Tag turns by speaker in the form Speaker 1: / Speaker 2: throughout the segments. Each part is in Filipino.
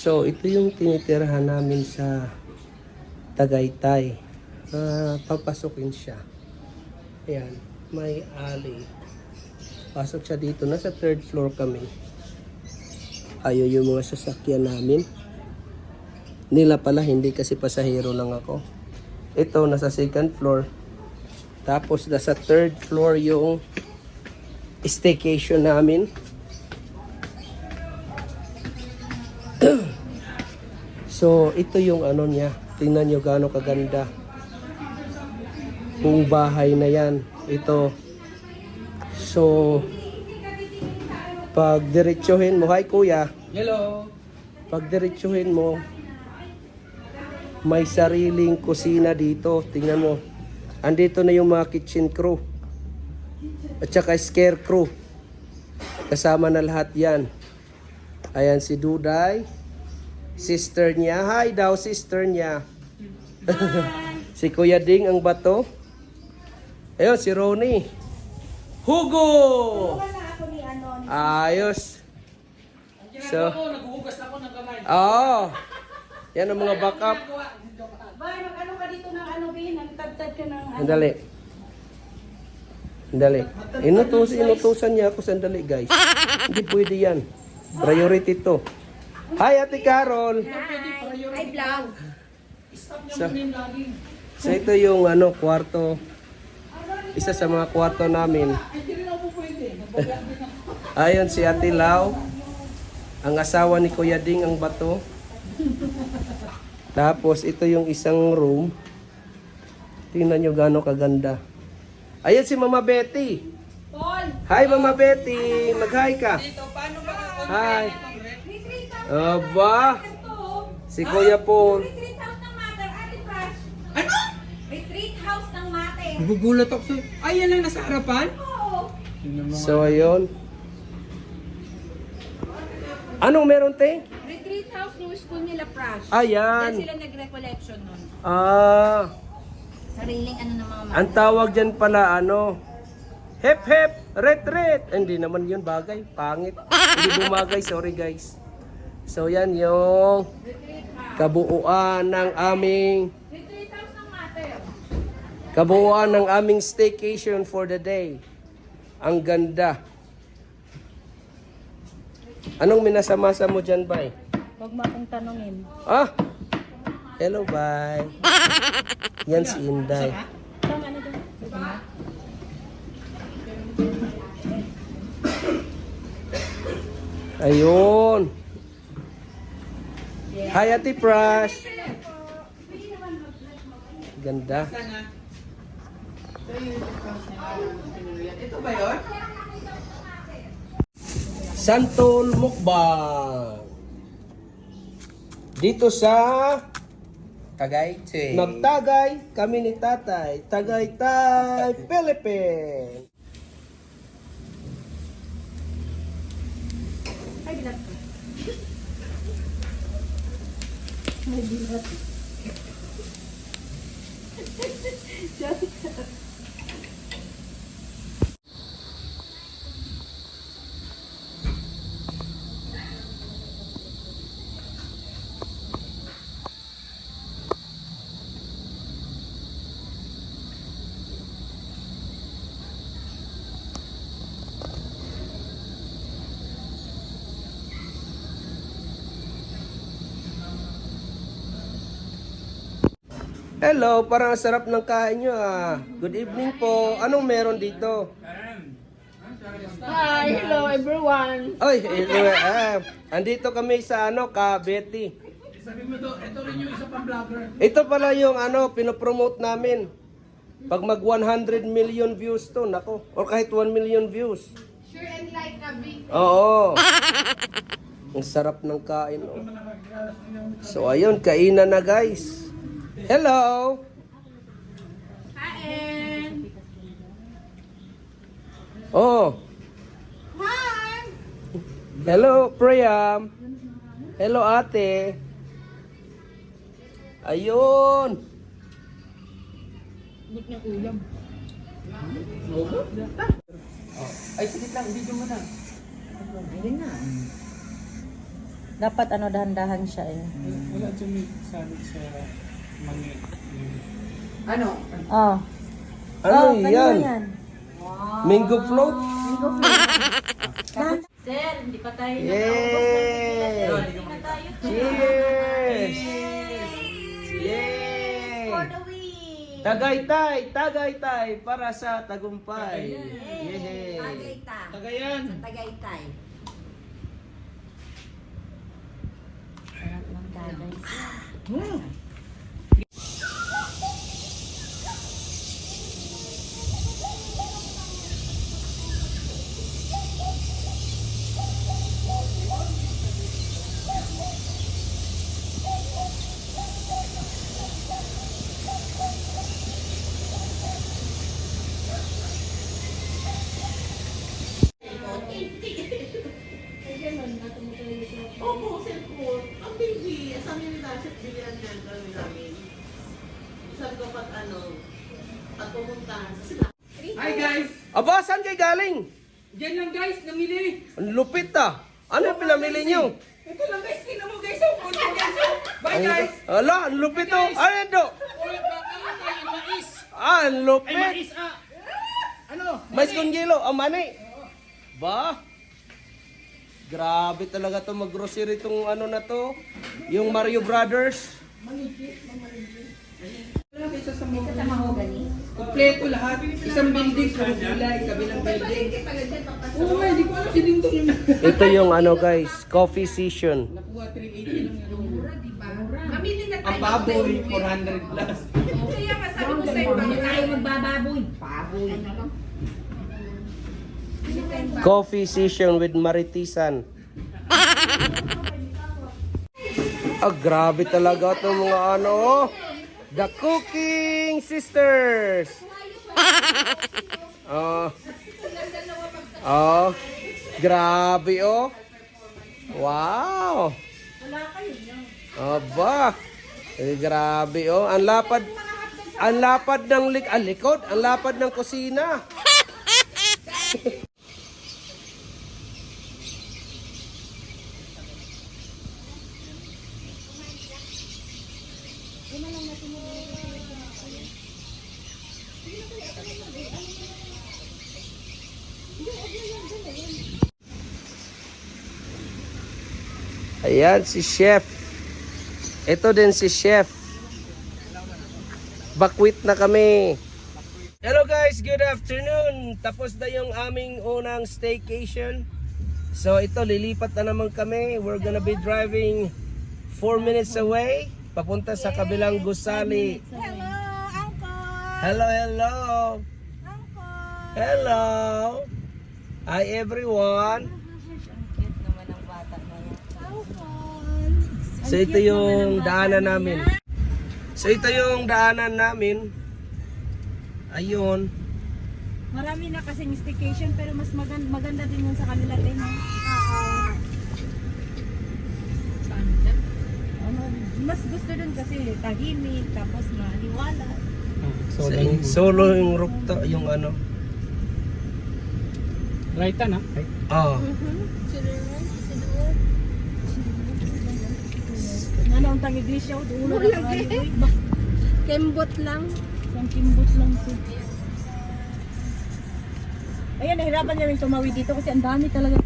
Speaker 1: So, ito yung tinitirahan namin sa Tagaytay. Papasukin siya. Ayan, may alley. Pasok siya dito. Nasa third floor kami. Ayaw yung mga sasakyan namin. Nila pala, hindi kasi pasahero lang ako. Ito, nasa second floor. Tapos, nasa third floor yung staycation namin. So, ito yung ano niya. Tingnan nyo gaano kaganda. Kung bahay na yan. Ito. So, pag diretsuhin mo, hi kuya.
Speaker 2: Hello.
Speaker 1: Pag diretsuhin mo, may sariling kusina dito. Tingnan mo. Andito na yung mga kitchen crew. At saka scarecrow. Kasama na lahat yan. Ayan si Duday. Sister niya. Hi daw, sister niya. Si Kuya Ding ang bato. Ayun, si Ronnie. Hugo! Ayos. So,
Speaker 2: Naghuhugas na ako ng kamay.
Speaker 1: oo. Yan ang mga backup.
Speaker 3: Bay, mag-ano ka dito ng ano, Bin? Nagtagtad ka ng ano?
Speaker 1: Sandali. Sandali. Inutusan niya ako sandali, guys. Hindi pwede yan. Priority to. Hi, Ate Carol.
Speaker 3: Ay, vlog.
Speaker 1: So ito yung ano, kwarto. Isa sa mga kwarto namin. Ayon si Ate Lau. Ang asawa ni Kuya Ding ang bato. Tapos ito yung isang room. Tingnan nyo gaano kaganda. Ayan si Mama Betty. Hi Mama Betty. Mag-hi ka. Hi. Aba. Si Kuya Paul.
Speaker 3: Retreat house ng mother, Ate Crush.
Speaker 2: Ano?
Speaker 3: Retreat house ng mate.
Speaker 2: Gugulat ako sa'yo. Ay, yan lang nasa harapan?
Speaker 3: Oo.
Speaker 1: So ayun. Anong meron te?
Speaker 3: Retreat house yung school nila, Crush.
Speaker 1: Ayan.
Speaker 3: Sila nag-recollection nun.
Speaker 1: Ah.
Speaker 3: Sariling ano ng mga
Speaker 1: Ang tawag dyan pala ano. Hep hep. Retreat. Hindi naman yun bagay. Pangit. Hindi bumagay. Sorry guys. So yan yung kabuuan ng aming
Speaker 3: Retreat house ng mate.
Speaker 1: kabuuan ng aming staycation for the day. Ang ganda. Anong minasa-masa mo dyan, bay?
Speaker 3: Huwag mo akong tanongin.
Speaker 1: Ah! Hello, bye. Yan si Inday.
Speaker 3: Saan ano doon?
Speaker 1: Ayun. Hi, Ate Prash. Ganda.
Speaker 2: Ito ba yun?
Speaker 1: Santol Mukbang. Dito sa
Speaker 2: Tagaytay.
Speaker 1: Magtagay kami ni Tatay. Tagaytay, Philippines.
Speaker 3: Ay, bilat ka. May bilat.
Speaker 1: Hello, parang ang sarap ng kain nyo ah. Good evening po. Anong meron dito?
Speaker 3: Hi, hello everyone.
Speaker 1: Oy, andito kami sa ano, Kabeti.
Speaker 2: Sabi mo to, ito rin yung isa pang vlogger.
Speaker 1: Ito pala yung ano, pinopromote namin. Pag mag 100 million views to, nako. Or kahit 1 million views.
Speaker 3: Sure and like a big.
Speaker 1: Oo. Ang sarap ng kain. Oh. So ayun, kainan na guys. Hello.
Speaker 3: Kain.
Speaker 1: Oh.
Speaker 3: Hi.
Speaker 1: Hello, Priam. Hello, ate. Ayun.
Speaker 3: Buk ng ulam.
Speaker 2: Ay, sige lang, video mo na.
Speaker 3: Ayun na. Dapat ano, dahan-dahan siya eh.
Speaker 2: Wala dyan may sabi sa mani. Ano?
Speaker 3: Oh.
Speaker 1: Ano
Speaker 3: kanino
Speaker 1: yan? Mango float?
Speaker 3: Sir, hindi pa tayo
Speaker 1: Yay!
Speaker 3: Hindi na tayo.
Speaker 1: Cheers! Yay!
Speaker 3: For the win!
Speaker 1: Tagaytay! Tagaytay! Para sa tagumpay! Yay!
Speaker 4: Tagaytay.
Speaker 2: Tagayan.
Speaker 4: Tagaytay.
Speaker 3: Sarap ng tagay.
Speaker 5: Opo, sir po. Ang baby, sabi ni Dasha, bilihan niya ang gawin namin. Sabi ko pag pumuntahan sa sila.
Speaker 2: Hi guys!
Speaker 1: Aba, saan kayo galing?
Speaker 2: Diyan lang guys, namili.
Speaker 1: Ang lupit ah! Ano yung pinamili nyo?
Speaker 2: Ito lang guys, tingnan mo guys. Oh, kunin mo, guys. Oh. Bye guys!
Speaker 1: Ala, ang lupit oh! Ano yan do?
Speaker 2: Uy, baka tayo mais.
Speaker 1: Ah, ang
Speaker 2: Ay,
Speaker 1: lupit!
Speaker 2: mais Ano?
Speaker 1: Mais kong gilo, ang mani! Ba? Grabe talaga to mag-grocery tong ano na to. Yung Mario Brothers.
Speaker 2: Isa sa mahogany. Kompleto lahat. Isang building, puro gulay, kabilang building. Oo nga, hindi ko alam si Dingdong yun.
Speaker 1: Ito yung ano guys, coffee session.
Speaker 2: Nakuha 380 lang yung mura, di ba?
Speaker 4: Mamili na
Speaker 2: Ang baboy, 400 plus.
Speaker 4: Kaya masabi ko sa'yo, bago tayo magbababoy. Baboy.
Speaker 1: Coffee session with Maritisan. Ah, grabe talaga itong mga ano. Oh. The Cooking Sisters. Oh. Oh. Grabe oh. Wow. Aba. Grabe oh. Ang lapad ng likod. Ang lapad ng kusina. Ayan, si Chef. Ito din si Chef. Bakwit na kami. Hello guys, good afternoon. Tapos na yung aming unang staycation. So ito, lilipat na naman kami. We're gonna be driving 4 minutes away. Papunta sa kabilang gusali.
Speaker 4: Hello, Uncle.
Speaker 1: Hello, hello.
Speaker 4: Uncle.
Speaker 1: Hello. Hi everyone.
Speaker 3: Cute naman ang bata na yan.
Speaker 4: Uncle.
Speaker 1: So ito yung daanan namin. So ito yung daanan namin. Ayun.
Speaker 3: Marami na kasing staycation pero mas maganda din yun sa kanila din. Mas gusto dun kasi tahimik tapos maliwala.
Speaker 1: Solo yung rooftop, yung ano.
Speaker 2: Right na?
Speaker 1: Ah.
Speaker 3: Ano ang tang iglesia o dulo na kayo.
Speaker 4: Kembot lang.
Speaker 3: Isang kimbot lang po. Ayan, nahirapan niya rin tumawid dito kasi ang dami talaga.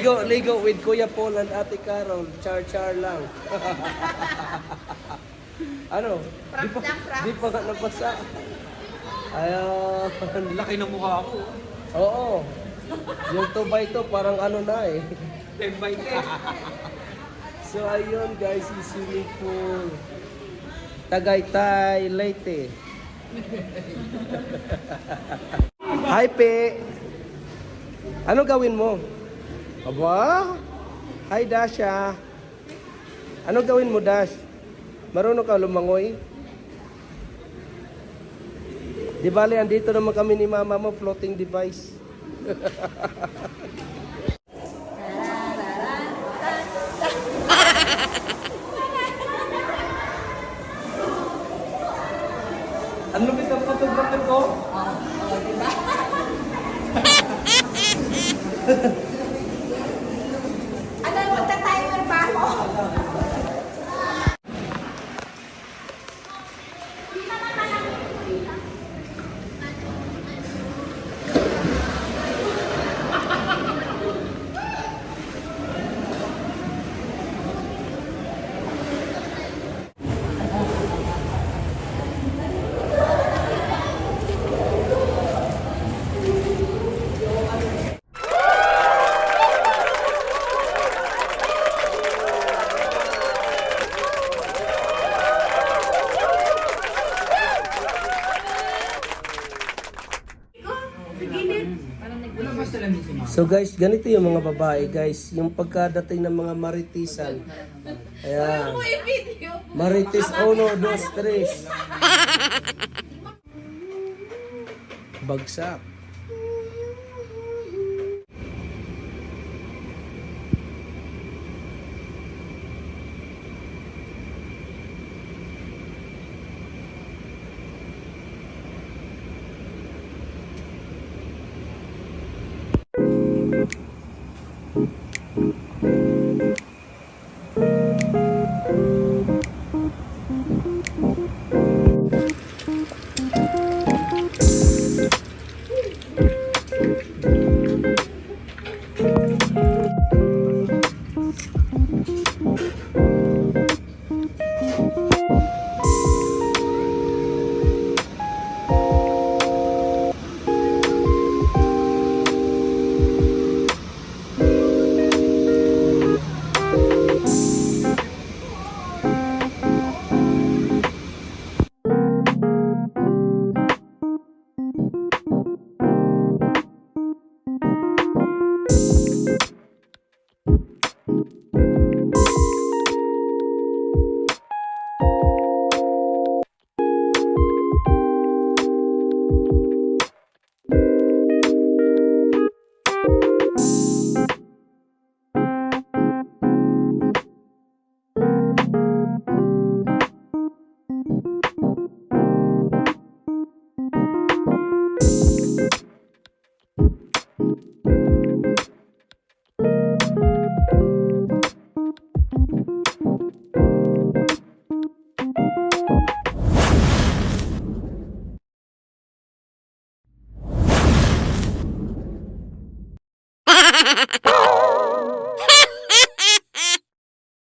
Speaker 1: Ligo with Kuya Paul and Ate Carol. Char lang. Ano? Di pa nga nabasa. Ayun.
Speaker 2: Laki ng mukha ko.
Speaker 1: Oo. Yung 2x2 parang ano na eh.
Speaker 2: 10 by 10.
Speaker 1: So ayun guys, yung swimming pool. Tagaytay, Leyte. Hi Pe. Ano gawin mo? Aba? Hi Dasha. Ano gawin mo Dash? Marunong ka lumangoy? Di bale, andito naman kami ni mama mo, floating device. Ano lupit ang photographer ko?
Speaker 4: Ano, magta-timer pa ako?
Speaker 2: Wala ba sila ni si Mama?
Speaker 1: So guys, ganito yung mga babae guys. Yung pagkadating ng mga maritisan. Ayan. Maritis 1, 2, 3. Bagsak.